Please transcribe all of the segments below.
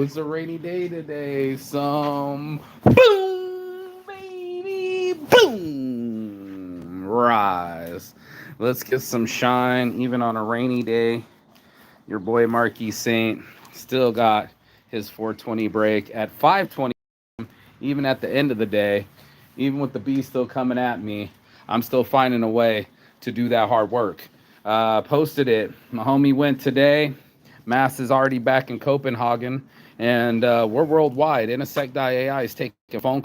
it's a rainy day today. Some boom, baby, boom, rise. Let's get some shine, even on a rainy day. Your boy Marquis Saint still got his 420 break at 520. Even at the end of the day, even with the bee still coming at me, I'm still finding a way to do that hard work. Posted it. My homie went today. Mass is already back in Copenhagen, and we're worldwide. Intersect.ai is getting phone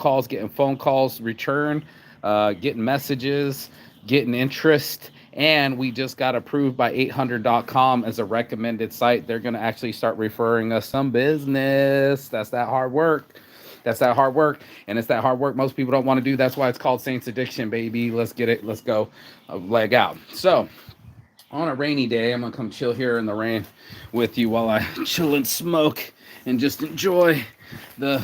calls return, getting messages, getting interest. And we just got approved by 800.com as a recommended site. They're going to actually start referring us some business. That's that hard work. That's that hard work. And it's that hard work most people don't want to do. That's why it's called Saints Addiction, baby. Let's get it. Let's go. Leg out. So, on a rainy day, I'm gonna come chill here in the rain with you while I chill and smoke and just enjoy the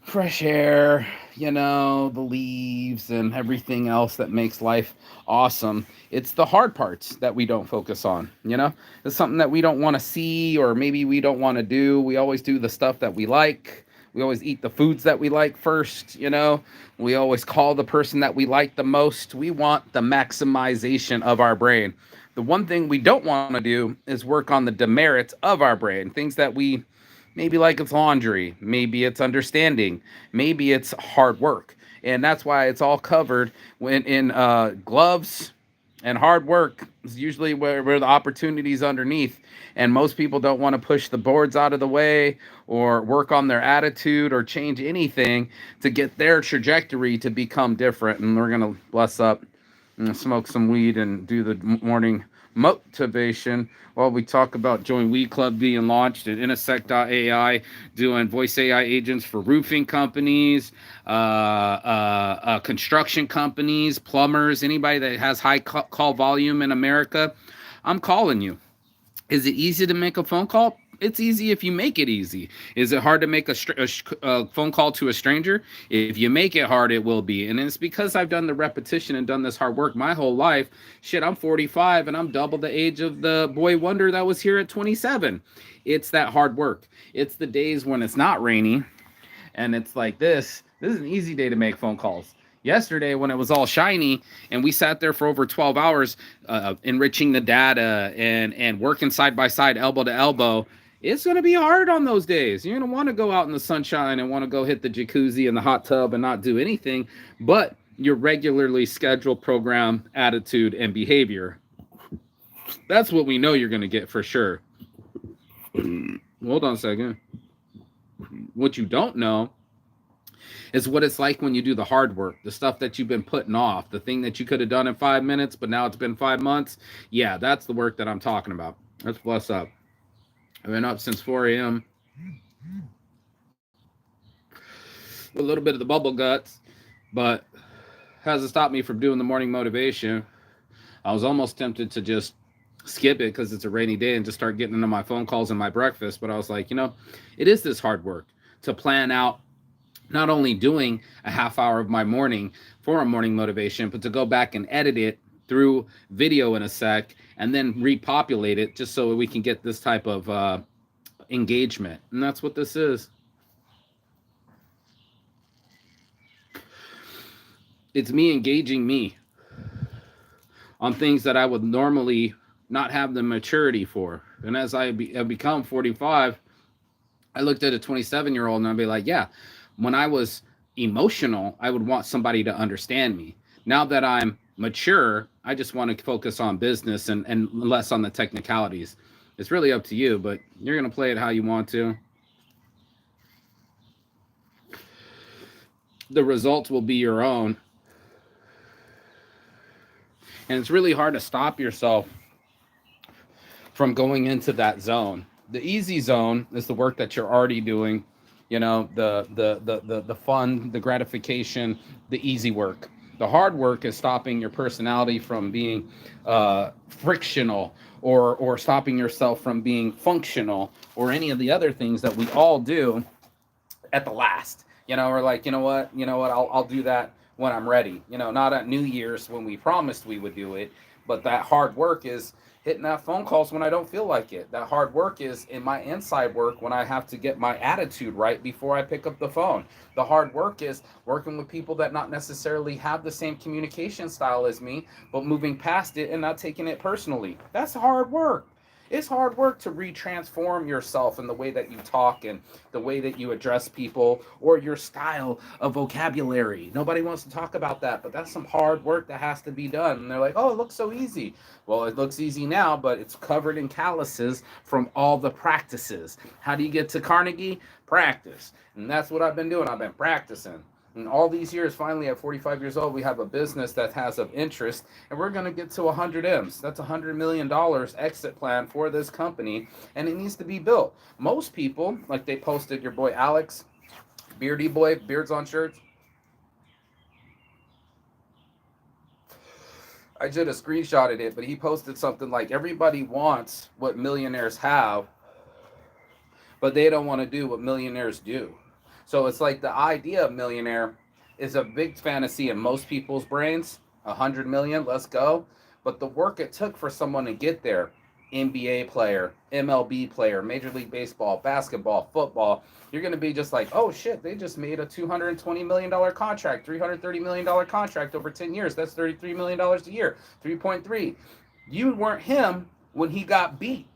fresh air, the leaves and everything else that makes life awesome. It's the hard parts that we don't focus on. It's something that we don't want to see, or maybe we don't want to do. We always do the stuff that we like. We always eat the foods that we like first. We always call the person that we like the most. We want the maximization of our brain. The one thing we don't want to do is work on the demerits of our brain, things that we maybe, like it's laundry, maybe it's understanding, maybe it's hard work. And that's why it's all covered when in gloves, and hard work is usually where the opportunities underneath. And most people don't want to push the boards out of the way or work on their attitude or change anything to get their trajectory to become different. And we're going to bless up and smoke some weed and do the morning motivation while we talk about Join Weed Club being launched at Intersect.ai, doing voice AI agents for roofing companies, construction companies, plumbers, anybody that has high call volume in America. I'm calling you. Is it easy to make a phone call? It's easy if you make it easy. Is it hard to make a phone call to a stranger? If you make it hard, it will be. And it's because I've done the repetition and done this hard work my whole life. Shit, I'm 45 and I'm double the age of the boy wonder that was here at 27. It's that hard work. It's the days when it's not rainy and it's like this. This is an easy day to make phone calls. Yesterday, when it was all shiny and we sat there for over 12 hours enriching the data and working side by side, elbow to elbow, it's going to be hard on those days. You're going to want to go out in the sunshine and want to go hit the jacuzzi and the hot tub and not do anything, but your regularly scheduled program, attitude, and behavior. That's what we know you're going to get for sure. Hold on a second. What you don't know is what it's like when you do the hard work, the stuff that you've been putting off, the thing that you could have done in 5 minutes, but now it's been 5 months. Yeah, that's the work that I'm talking about. Let's bless up. I've been up since 4 a.m. A little bit of the bubble guts, but hasn't stopped me from doing the morning motivation. I was almost tempted to just skip it because it's a rainy day and just start getting into my phone calls and my breakfast. But I was like, it is this hard work to plan out not only doing a half hour of my morning for a morning motivation, but to go back and edit it through video in a sec and then repopulate it just so we can get this type of engagement. And that's what this is. It's me engaging me on things that I would normally not have the maturity for. And as I have become 45, I looked at a 27-year-old and I'd be like, yeah, when I was emotional, I would want somebody to understand me. Now that I'm mature, I just want to focus on business and less on the technicalities. It's really up to you, but you're going to play it how you want to. The results will be your own. And it's really hard to stop yourself from going into that zone. The easy zone is the work that you're already doing, the fun, the gratification, the easy work. The hard work is stopping your personality from being frictional or stopping yourself from being functional or any of the other things that we all do at the last. We're like, I'll do that when I'm ready. Not at New Year's when we promised we would do it, but that hard work is hitting that phone calls when I don't feel like it. That hard work is in my inside work when I have to get my attitude right before I pick up the phone. The hard work is working with people that not necessarily have the same communication style as me, but moving past it and not taking it personally. That's hard work. It's hard work to retransform yourself in the way that you talk and the way that you address people or your style of vocabulary. Nobody wants to talk about that, but that's some hard work that has to be done. And they're like, oh, it looks so easy. Well, it looks easy now, but it's covered in calluses from all the practices. How do you get to Carnegie? Practice. And that's what I've been doing. I've been practicing. And all these years, finally at 45 years old, we have a business that has of interest, and we're going to get to 100 M's. That's $100 million exit plan for this company, and it needs to be built. Most people, like they posted, your boy Alex, Beardy Boy, Beards on Shirts. I should have screenshotted it, but he posted something like, everybody wants what millionaires have, but they don't want to do what millionaires do. So it's like the idea of millionaire is a big fantasy in most people's brains. 100 million, let's go. But the work it took for someone to get there, NBA player, MLB player, Major League Baseball, basketball, football, you're going to be just like, oh shit, they just made a $220 million contract, $330 million contract over 10 years. That's $33 million a year, 3.3. You weren't him when he got beat.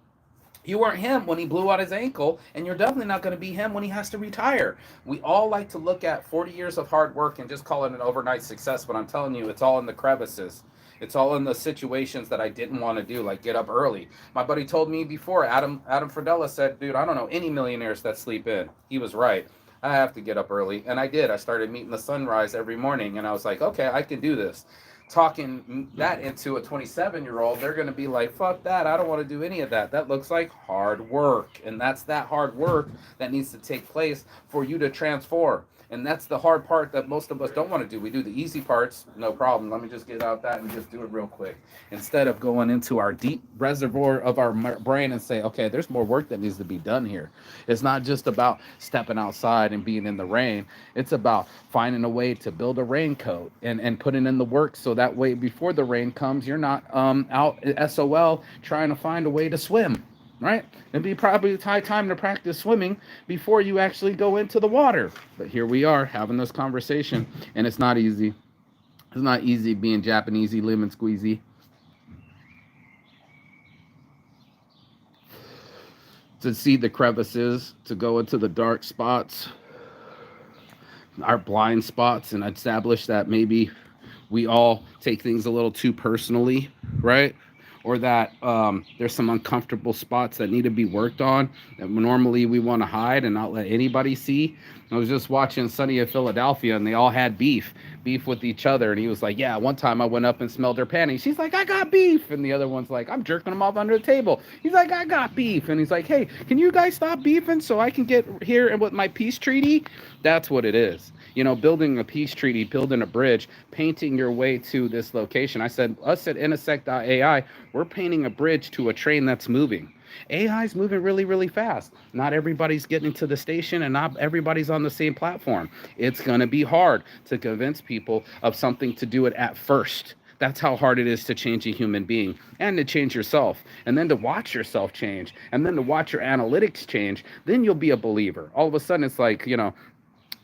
You weren't him when he blew out his ankle, and you're definitely not going to be him when he has to retire. We all like to look at 40 years of hard work and just call it an overnight success, but I'm telling you, it's all in the crevices. It's all in the situations that I didn't want to do, like get up early. My buddy told me before, Adam Fradella said, dude, I don't know any millionaires that sleep in. He was right. I have to get up early, and I did. I started meeting the sunrise every morning, and I was like, okay, I can do this. Talking that into a 27-year-old, they're going to be like, fuck that, I don't want to do any of that. That looks like hard work, and that's that hard work that needs to take place for you to transform. And that's the hard part that most of us don't want to do. We do the easy parts, no problem. Let me just get out that and just do it real quick. Instead of going into our deep reservoir of our brain and say, okay, there's more work that needs to be done here. It's not just about stepping outside and being in the rain. It's about finding a way to build a raincoat and putting in the work so that way before the rain comes, you're not out SOL trying to find a way to swim. Right? It'd be probably high time to practice swimming before you actually go into the water. But here we are having this conversation, and it's not easy. It's not easy being Japanesey, lemon squeezy. To see the crevices, to go into the dark spots, our blind spots, and establish that maybe we all take things a little too personally, right? Or that there's some uncomfortable spots that need to be worked on that normally we want to hide and not let anybody see. I was just watching Sunny of Philadelphia, and they all had beef with each other. And he was like, yeah, one time I went up and smelled her panties. She's like, I got beef. And the other one's like, I'm jerking them off under the table. He's like, I got beef. And he's like, hey, can you guys stop beefing so I can get here and with my peace treaty? That's what it is. Building a peace treaty, building a bridge, painting your way to this location. I said, us at Intersect.ai, we're painting a bridge to a train that's moving. AI is moving really, really fast. Not everybody's getting to the station, and not everybody's on the same platform. It's going to be hard to convince people of something to do it at first. That's how hard it is to change a human being and to change yourself, and then to watch yourself change, and then to watch your analytics change. Then you'll be a believer. All of a sudden, it's like,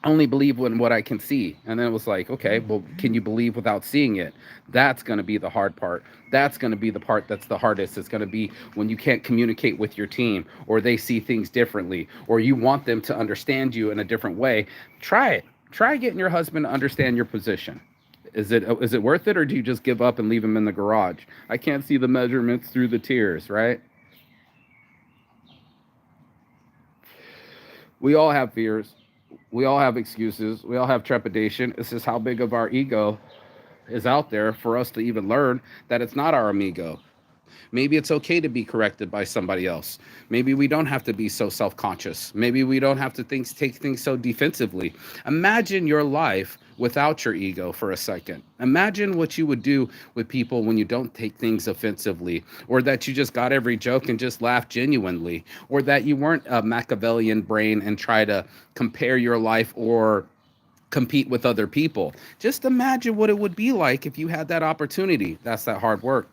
only believe in what I can see. And then it was like, okay, well, can you believe without seeing it? That's going to be the hard part. That's going to be the part that's the hardest. It's going to be when you can't communicate with your team, or they see things differently, or you want them to understand you in a different way. Try it. Try getting your husband to understand your position. Is it worth it, or do you just give up and leave him in the garage? I can't see the measurements through the tears, right? We all have fears. We all have excuses. We all have trepidation. It's just how big of our ego is out there for us to even learn that it's not our amigo. Maybe it's okay to be corrected by somebody else. Maybe we don't have to be so self-conscious. Maybe we don't have to take things so defensively. Imagine your life without your ego for a second. Imagine what you would do with people when you don't take things offensively, or that you just got every joke and just laugh genuinely, or that you weren't a Machiavellian brain and try to compare your life or compete with other people. Just imagine what it would be like if you had that opportunity. That's that hard work.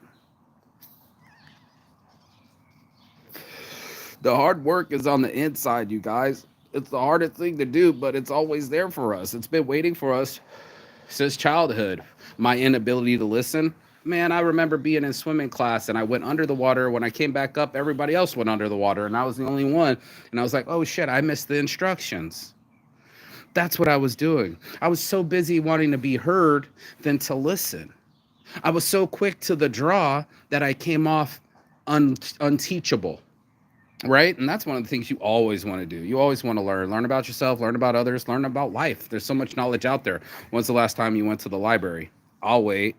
The hard work is on the inside, you guys. It's the hardest thing to do, but it's always there for us. It's been waiting for us since childhood. My inability to listen. Man, I remember being in swimming class and I went under the water. When I came back up, everybody else went under the water and I was the only one. And I was like, oh shit, I missed the instructions. That's what I was doing. I was so busy wanting to be heard than to listen. I was so quick to the draw that I came off unteachable. Right. And that's one of the things you always want to do. You always want to learn about yourself, learn about others, learn about life. There's so much knowledge out there. When's the last time you went to the library? I'll wait.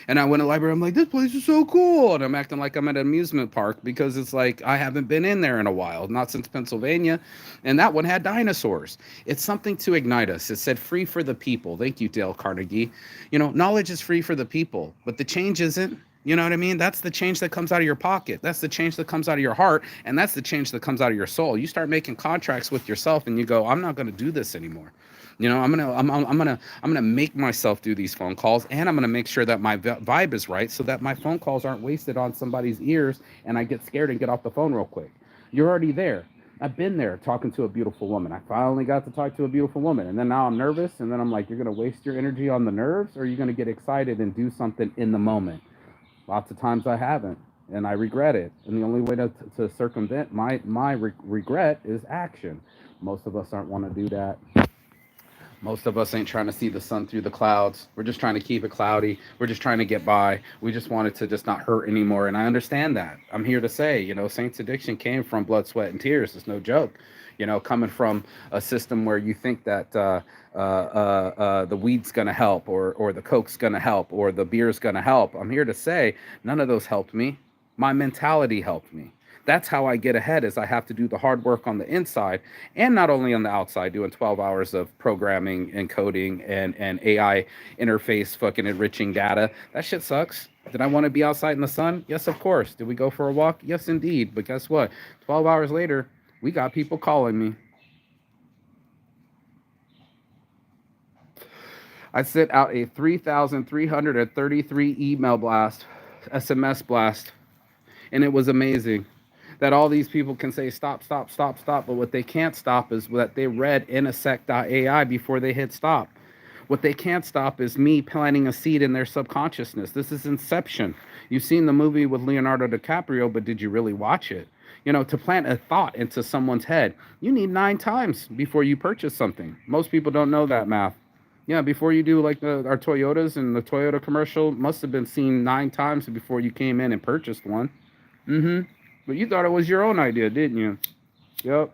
And I went to the library. I'm like, this place is so cool. And I'm acting like I'm at an amusement park because it's like I haven't been in there in a while, not since Pennsylvania. And that one had dinosaurs. It's something to ignite us. It said free for the people. Thank you, Dale Carnegie. You know, knowledge is free for the people, but the change isn't. You know what I mean? That's the change that comes out of your pocket. That's the change that comes out of your heart. And that's the change that comes out of your soul. You start making contracts with yourself and you go, I'm not going to do this anymore. You know, I'm gonna make myself do these phone calls, and I'm gonna make sure that my vibe is right, so that my phone calls aren't wasted on somebody's ears, and I get scared and get off the phone real quick. You're already there. I've been there talking to a beautiful woman. I finally got to talk to a beautiful woman, and then now I'm nervous, and then I'm like, you're gonna waste your energy on the nerves, or are you gonna get excited and do something in the moment? Lots of times I haven't, and I regret it. And the only way to circumvent my regret is action. Most of us aren't want to do that. Most of us ain't trying to see the sun through the clouds. We're just trying to keep it cloudy. We're just trying to get by. We just want it to just not hurt anymore. And I understand that. I'm here to say, you know, Saints addiction came from blood, sweat, and tears. It's no joke. You know, coming from a system where you think that the weed's going to help, or the Coke's going to help, or the beer's going to help. I'm here to say none of those helped me. My mentality helped me. That's how I get ahead, is I have to do the hard work on the inside, and not only on the outside, doing 12 hours of programming and coding and AI interface fucking enriching data. That shit sucks. Did I want to be outside in the sun? Yes, of course. Did we go for a walk? Yes, indeed. But guess what? 12 hours later, we got people calling me. I sent out a 3,333 email blast, SMS blast, and it was amazing that all these people can say stop, stop, stop, stop, but what they can't stop is that they read Intersect.ai before they hit stop. What they can't stop is me planting a seed in their subconsciousness. This is Inception. You've seen the movie with Leonardo DiCaprio, but did you really watch it? You know, to plant a thought into someone's head, you need 9 times before you purchase something. Most people don't know that math. Yeah, before you do like our Toyotas, and the Toyota commercial must have been seen 9 times before you came in and purchased one. Mm-hmm. But you thought it was your own idea, didn't you? Yep.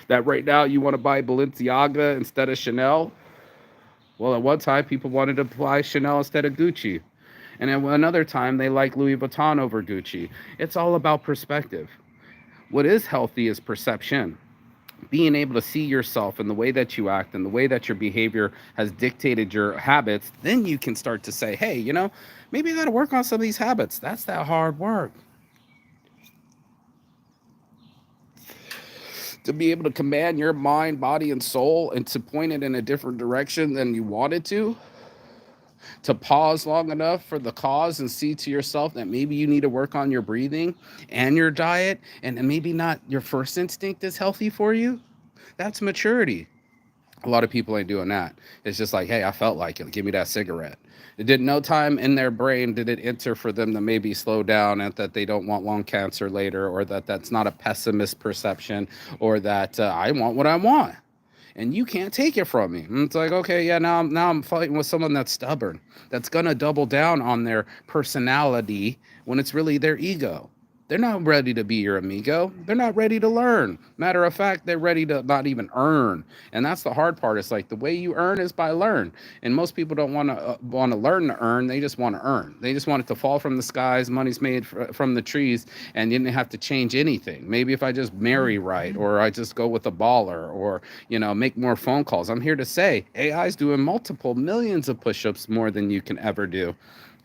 That right now you want to buy Balenciaga instead of Chanel? Well, at one time people wanted to buy Chanel instead of Gucci. And at another time they like Louis Vuitton over Gucci. It's all about perspective. What is healthy is perception. Being able to see yourself in the way that you act and the way that your behavior has dictated your habits, then you can start to say, hey, you know, maybe I got to work on some of these habits. That's that hard work. To be able to command your mind, body, and soul, and to point it in a different direction than you wanted to pause long enough for the cause and see to yourself that maybe you need to work on your breathing and your diet, and maybe not your first instinct is healthy for you. That's maturity. A lot of people ain't doing that. It's just like, hey, I felt like it. Give me that cigarette. It did no time in their brain did it enter for them to maybe slow down, and that they don't want lung cancer later, or that that's not a pessimist perception, or that I want what I want and you can't take it from me. And it's like, okay, yeah, now I'm fighting with someone that's stubborn, that's gonna double down on their personality when it's really their ego. They're not ready to be your amigo. They're not ready to learn. Matter of fact, they're ready to not even earn. And that's the hard part. It's like the way you earn is by learn. And most people don't want to learn to earn. They just want to earn. They just want it to fall from the skies. Money's made from the trees, and you didn't have to change anything. Maybe if I just marry right, or I just go with a baller, or, you know, make more phone calls. I'm here to say AI's doing multiple millions of push-ups more than you can ever do.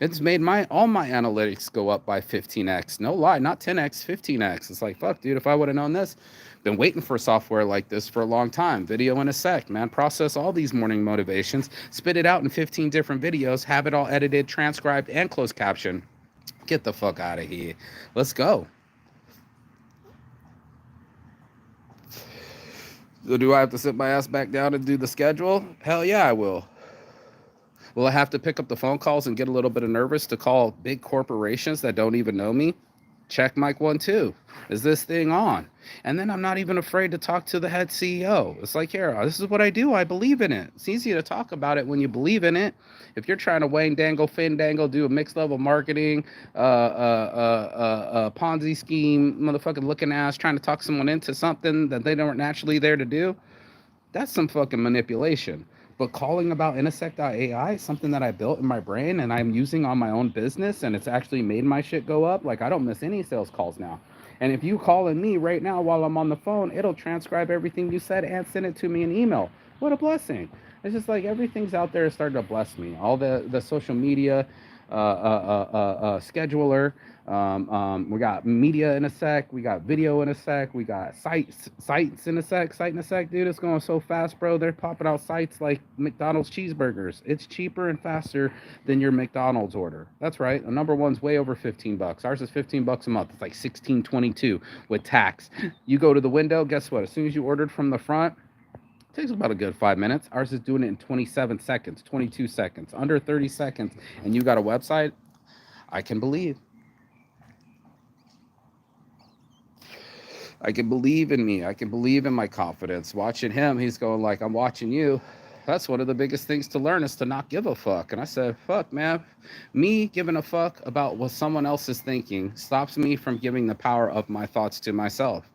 It's made all my analytics go up by 15x. No lie, not 10x, 15x. It's like, fuck, dude, if I would have known this, been waiting for software like this for a long time. Video in a sec, man. Process all these morning motivations, spit it out in 15 different videos, have it all edited, transcribed, and closed caption. Get the fuck out of here. Let's go. So do I have to sit my ass back down and do the schedule? Hell yeah, I will. Will I have to pick up the phone calls and get a little bit of nervous to call big corporations that don't even know me? Check mic 1, 2. Is this thing on? And then I'm not even afraid to talk to the head CEO. It's like, here, this is what I do. I believe in it. It's easy to talk about it when you believe in it. If you're trying to Wayne Dangle, Finn Dangle, do a mixed level marketing, Ponzi scheme, motherfucking looking ass, trying to talk someone into something that they weren't naturally there to do, that's some fucking manipulation. But calling about Intersect.ai, something that I built in my brain and I'm using on my own business, and it's actually made my shit go up. Like, I don't miss any sales calls now. And if you calling me right now while I'm on the phone, it'll transcribe everything you said and send it to me in email. What a blessing. It's just like everything's out there starting to bless me. All the social media, scheduler. We got media in a sec. We got video in a sec. We got sites in a sec. Site in a sec, dude. It's going so fast, bro. They're popping out sites like McDonald's cheeseburgers. It's cheaper and faster than your McDonald's order. That's right. The number one's way over $15. Ours is $15 a month. It's like $16.22 with tax. You go to the window. Guess what? As soon as you ordered from the front, it takes about a good 5 minutes. Ours is doing it in 27 seconds, 22 seconds, under 30 seconds. And you got a website. I can believe. I can believe in me. I can believe in my confidence. Watching him, he's going like, I'm watching you. That's one of the biggest things to learn, is to not give a fuck. And I said, fuck, man. Me giving a fuck about what someone else is thinking stops me from giving the power of my thoughts to myself.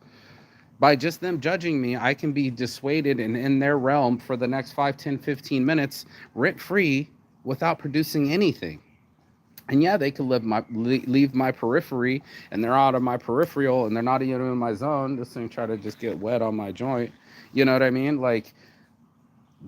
By just them judging me, I can be dissuaded and in their realm for the next 5, 10, 15 minutes, rent free, without producing anything. And yeah, they could leave my periphery, and they're out of my peripheral, and they're not even in my zone. This thing try to just get wet on my joint. You know what I mean? Like,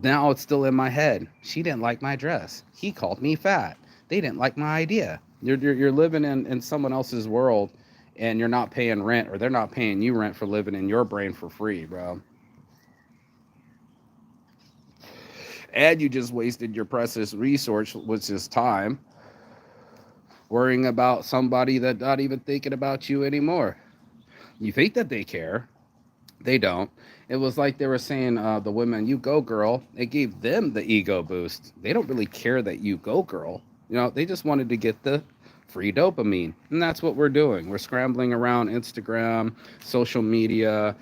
now it's still in my head. She didn't like my dress. He called me fat. They didn't like my idea. You're living in someone else's world, and you're not paying rent, or they're not paying you rent for living in your brain for free, bro. And you just wasted your precious resource, which is time, worrying about somebody that not even thinking about you anymore. You think that they care. They don't. It was like they were saying, the women, you go girl. It gave them the ego boost. They don't really care that you go girl. You know, they just wanted to get the free dopamine. And that's what we're doing. We're scrambling around Instagram, social media,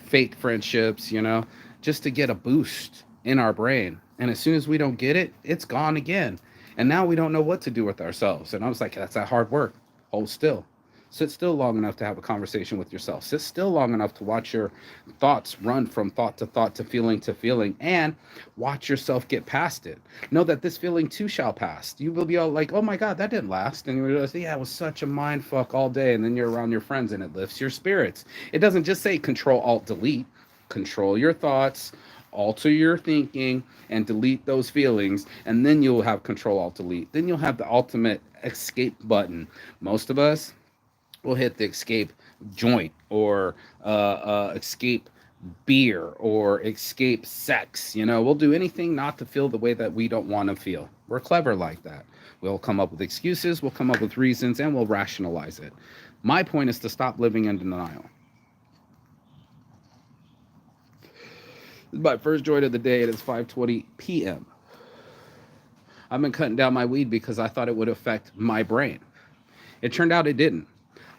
fake friendships, you know, just to get a boost in our brain. And as soon as we don't get it, it's gone again. And now we don't know what to do with ourselves. And I was like, that's that hard work. Hold still. Sit still long enough to have a conversation with yourself. Sit still long enough to watch your thoughts run from thought to feeling, and watch yourself get past it. Know that this feeling too shall pass. You will be all like, oh my God, that didn't last. And you realize, yeah, it was such a mind fuck all day. And then you're around your friends and it lifts your spirits. It doesn't just say Control Alt Delete. Control your thoughts, alter your thinking, and delete those feelings, and then you'll have Control Alt Delete. Then you'll have the ultimate escape button. Most of us will hit the escape joint, or escape beer, or escape sex. You know, we'll do anything not to feel the way that we don't want to feel. We're clever like that. We'll come up with excuses, we'll come up with reasons, and we'll rationalize it. My point is to stop living in denial. This is my first joint of the day, and it's 5:20 p.m. I've been cutting down my weed because I thought it would affect my brain. It turned out it didn't.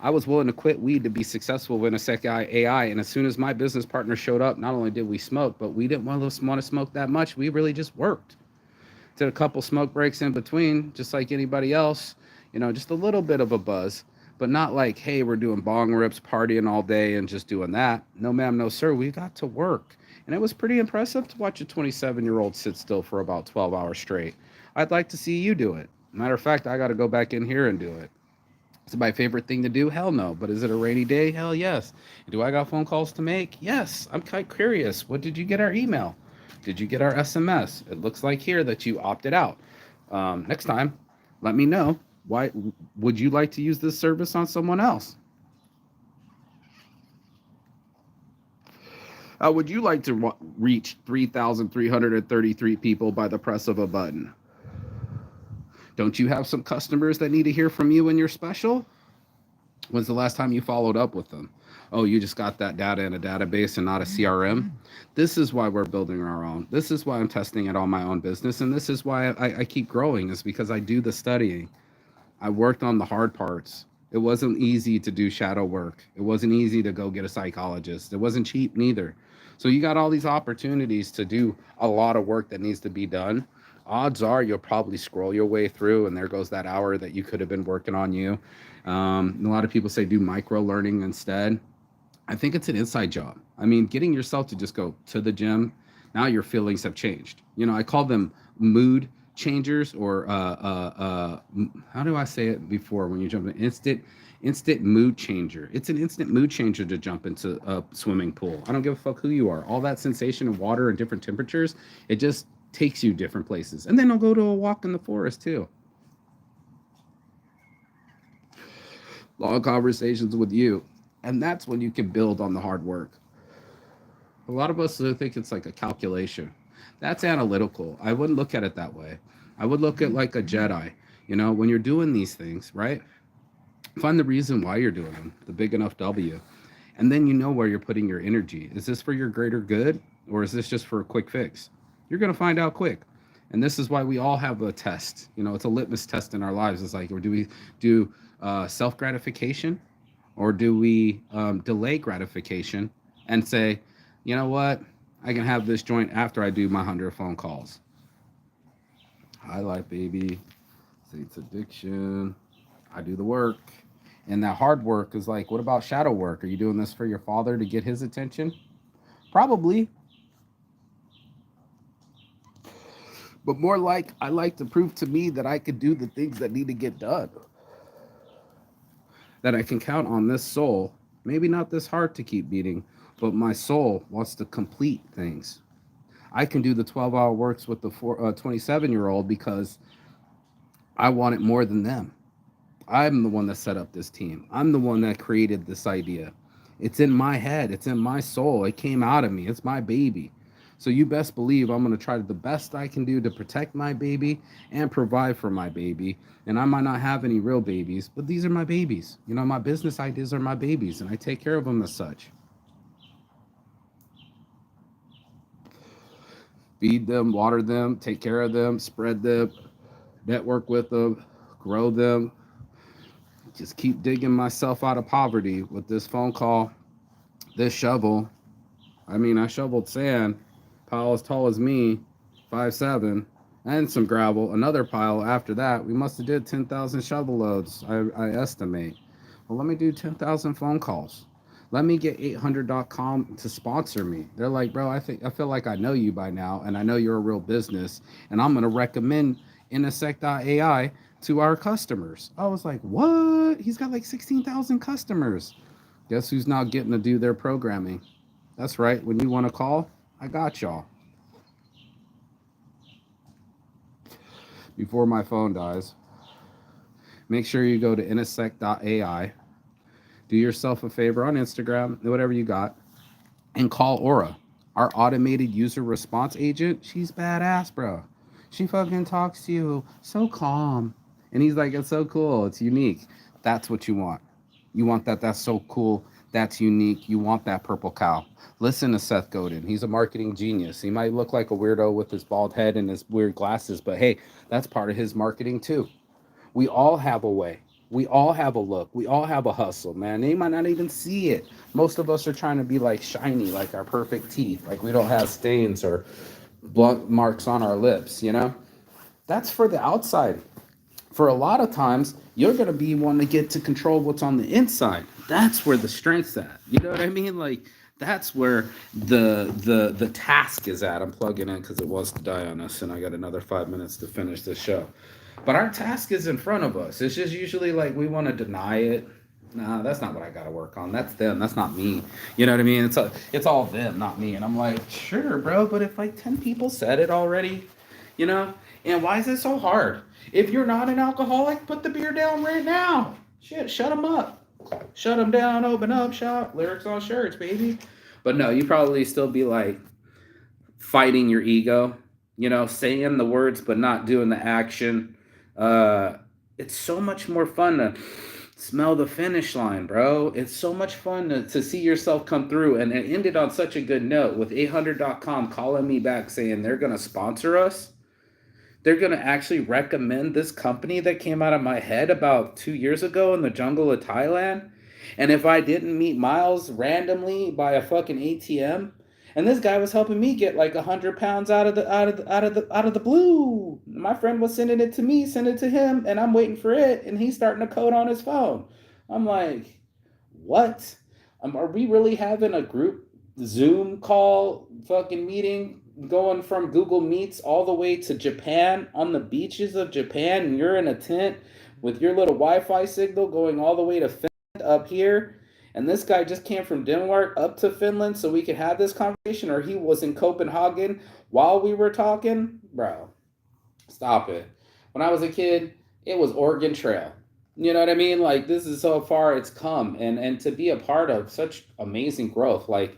I was willing to quit weed to be successful with Intersect.ai, and as soon as my business partner showed up, not only did we smoke, but we didn't want to smoke that much. We really just worked. Did a couple smoke breaks in between, just like anybody else, you know, just a little bit of a buzz, but not like, hey, we're doing bong rips, partying all day and just doing that. No, ma'am, no, sir. We got to work. And it was pretty impressive to watch a 27-year-old sit still for about 12 hours straight. I'd like to see you do it. Matter of fact, I got to go back in here and do it. Is it my favorite thing to do? Hell no. But is it a rainy day? Hell yes. Do I got phone calls to make? Yes. I'm quite curious. What did you get our email? Did you get our SMS? It looks like here that you opted out. Next time, let me know. Why would you like to use this service on someone else? Would you like to reach 3,333 people by the press of a button? Don't you have some customers that need to hear from you in your special? When's the last time you followed up with them? Oh, you just got that data in a database and not a CRM? This is why we're building our own. This is why I'm testing it on my own business. And this is why I keep growing, is because I do the studying. I worked on the hard parts. It wasn't easy to do shadow work. It wasn't easy to go get a psychologist. It wasn't cheap neither. So you got all these opportunities to do a lot of work that needs to be done. Odds are you'll probably scroll your way through, and there goes that hour that you could have been working on you. A lot of people say do micro learning instead. I think it's an inside job. I mean, getting yourself to just go to the gym, now your feelings have changed. You know, I call them mood changers, or how do I say it before when you jump in? Instant mood changer. It's an instant mood changer to jump into a swimming pool. I don't give a fuck who you are. All that sensation of water and different temperatures, it just takes you different places. And then I'll go to a walk in the forest too. Long conversations with you. And that's when you can build on the hard work. A lot of us think it's like a calculation. That's analytical. I wouldn't look at it that way. I would look at like a Jedi. You know, when you're doing these things, right? Find the reason why you're doing them, the big enough W. And then you know where you're putting your energy. Is this for your greater good, or is this just for a quick fix? You're going to find out quick. And this is why we all have a test. You know, it's a litmus test in our lives. It's like, or do we do self-gratification, or do we delay gratification and say, you know what, I can have this joint after I do my 100 phone calls. Highlight, baby. Saints addiction. I do the work. And that hard work is like, what about shadow work? Are you doing this for your father to get his attention? Probably. But more like, I like to prove to me that I could do the things that need to get done. That I can count on this soul, maybe not this heart to keep beating, but my soul wants to complete things. I can do the 12-hour works with the 27-year-old because I want it more than them. I'm the one that set up this team. I'm the one that created this idea. It's in my head. It's in my soul. It came out of me. It's my baby. So you best believe I'm going to try the best I can do to protect my baby and provide for my baby. And I might not have any real babies, but these are my babies. You know, my business ideas are my babies, and I take care of them as such. Feed them, water them, take care of them, spread them, network with them, grow them. Just keep digging myself out of poverty with this phone call, this shovel. I mean, I shoveled sand, pile as tall as me, 5'7", and some gravel. Another pile after that. We must have did 10,000 shovel loads, I estimate. Well, let me do 10,000 phone calls. Let me get 800.com to sponsor me. They're like, bro, I feel like I know you by now, and I know you're a real business, and I'm going to recommend Intersect.ai to our customers. I was like, what? He's got like 16,000 customers. Guess who's not getting to do their programming? That's right. When you want to call, I got y'all. Before my phone dies, make sure you go to Intersect.ai. Do yourself a favor on Instagram, whatever you got, and call Aura, our automated user response agent. She's badass, bro. She fucking talks to you so calm. And he's like, it's so cool. It's unique. That's what you want. You want that. That's so cool. That's unique. You want that purple cow. Listen to Seth Godin. He's a marketing genius. He might look like a weirdo with his bald head and his weird glasses, but hey, that's part of his marketing too. We all have a way. We all have a look. We all have a hustle, man. They might not even see it. Most of us are trying to be like shiny, like our perfect teeth, like we don't have stains or blunt marks on our lips, you know? That's for the outside. For a lot of times, you're going to be one to get to control what's on the inside. That's where the strength's at. You know what I mean? Like, that's where the task is at. I'm plugging in because it wants to die on us, and I got another 5 minutes to finish this show. But our task is in front of us. It's just usually like we want to deny it. Nah, that's not what I got to work on. That's them. That's not me. You know what I mean? It's all them, not me. And I'm like, sure, bro. But if like 10 people said it already, you know? And why is it so hard? If you're not an alcoholic, put the beer down right now. Shit, shut them up. Shut them down, open up shop. Lyrics on shirts, baby. But no, you probably still be like fighting your ego, saying the words but not doing the action. Uh, it's so much more fun to smell the finish line, bro. It's so much fun to see yourself come through. And it ended on such a good note with 800.com calling me back saying they're going to sponsor us. They're going to actually recommend this company that came out of my head about 2 years ago in the jungle of Thailand. And if I didn't meet Miles randomly by a fucking ATM, and this guy was helping me get like 100 pounds out of the blue. My friend was sending it to me, send it to him, and I'm waiting for it, and he's starting to code on his phone. I'm like, what? Are we really having a group Zoom call fucking meeting going from Google Meets all the way to Japan on the beaches of Japan, and you're in a tent with your little Wi-Fi signal going all the way to Finland up here, and this guy just came from Denmark up to Finland so we could have this conversation, or he was in Copenhagen while we were talking? Bro, stop it. When I was a kid, it was Oregon Trail. You know what I mean? Like, this is so far it's come, and to be a part of such amazing growth. Like,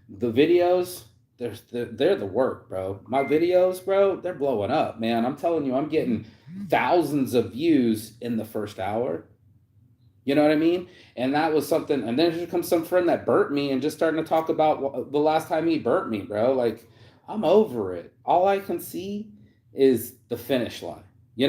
the videos, they're the work, bro. My videos, bro, they're blowing up, man. I'm telling you, I'm getting thousands of views in the first hour. You know what I mean? And that was something. And then here comes some friend that burnt me and just starting to talk about the last time he burnt me, bro. Like, I'm over it. All I can see is the finish line. You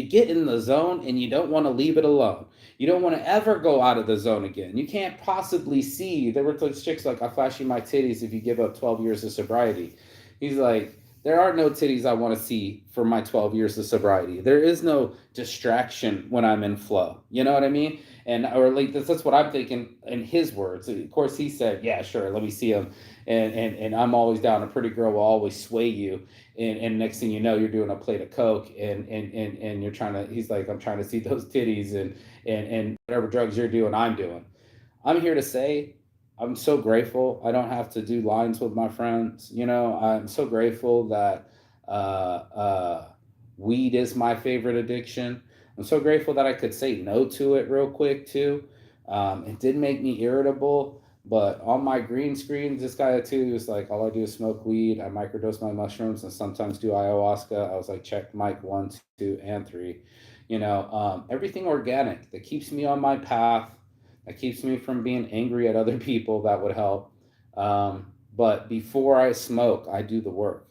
get in the zone and you don't want to leave it alone. You don't want to ever go out of the zone again. You can't possibly see. There were those chicks like, I'll flash you my titties if you give up 12 years of sobriety. He's like, there are no titties I want to see for my 12 years of sobriety. There is no distraction when I'm in flow. You know what I mean? And or like that's what I'm thinking in his words. Of course, he said, "Yeah, sure, let me see him." And I'm always down. A pretty girl will always sway you. And next thing you know, you're doing a plate of coke, and you're trying to. He's like, "I'm trying to see those titties," and whatever drugs you're doing, I'm doing. I'm here to say I'm so grateful I don't have to do lines with my friends. I'm so grateful that weed is my favorite addiction. I'm so grateful that I could say no to it real quick too. It did make me irritable, but on my green screen, this guy too is like, all I do is smoke weed. I microdose my mushrooms and sometimes do ayahuasca. I was like, check mic 1, 2, and 3. Everything organic that keeps me on my path, that keeps me from being angry at other people. That would help. But before I smoke, I do the work.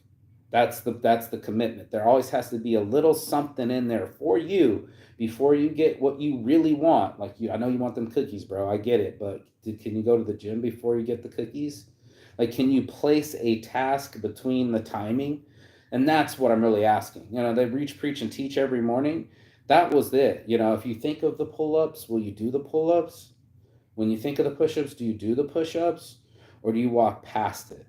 That's the commitment. There always has to be a little something in there for you before you get what you really want. Like I know you want them cookies, bro. I get it, but can you go to the gym before you get the cookies? Like, can you place a task between the timing? And that's what I'm really asking. They reach, preach, and teach every morning. That was it. If you think of the pull-ups, will you do the pull-ups? When you think of the push-ups, do you do the push-ups, or do you walk past it?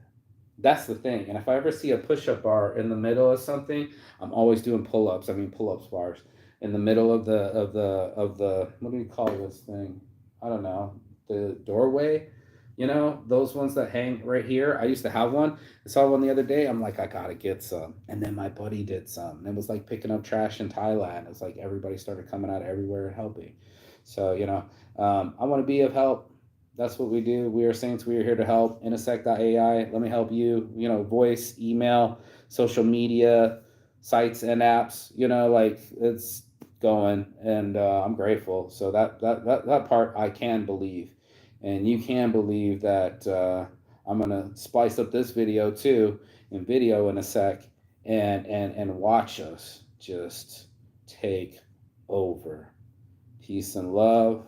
That's the thing. And if I ever see a push-up bar in the middle of something, I'm always doing pull-ups. I mean, pull-ups bars in the middle of the what do you call this thing? I don't know. The doorway. Those ones that hang right here. I used to have one. I saw one the other day. I'm like, I gotta get some. And then my buddy did some. And it was like picking up trash in Thailand. It's like everybody started coming out everywhere and helping. So, I want to be of help. That's what we do. We are saints. We are here to help. Intersect.ai. Let me help you. Voice, email, social media, sites and apps. Like it's going, and I'm grateful. So that part I can believe, and you can believe that. I'm gonna splice up this video too, in video in a sec, and watch us just take over. Peace and love.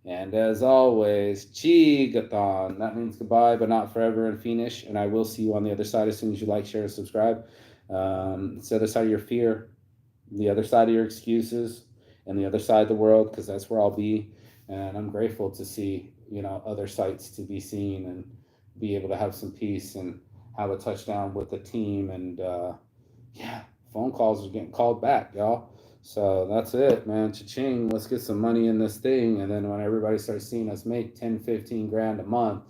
And as always, Chigathon. That means goodbye, but not forever and finish. And I will see you on the other side as soon as you like, share, and subscribe. It's the other side of your fear, the other side of your excuses, and the other side of the world, because that's where I'll be. And I'm grateful to see, other sites to be seen and be able to have some peace and have a touchdown with the team. And yeah, phone calls are getting called back, y'all. So that's it, man. Cha-ching. Let's get some money in this thing. And then when everybody starts seeing us make 10, 15 grand a month,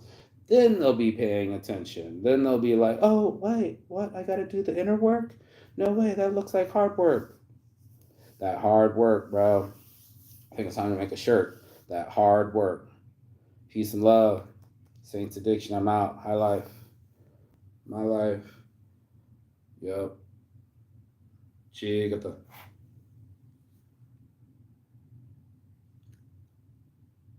then they'll be paying attention. Then they'll be like, oh, wait, what? I got to do the inner work? No way, that looks like hard work. That hard work, bro. I think it's time to make a shirt. That hard work. Peace and love. Saints Addiction, I'm out. High life. My life. Yup. Chigata.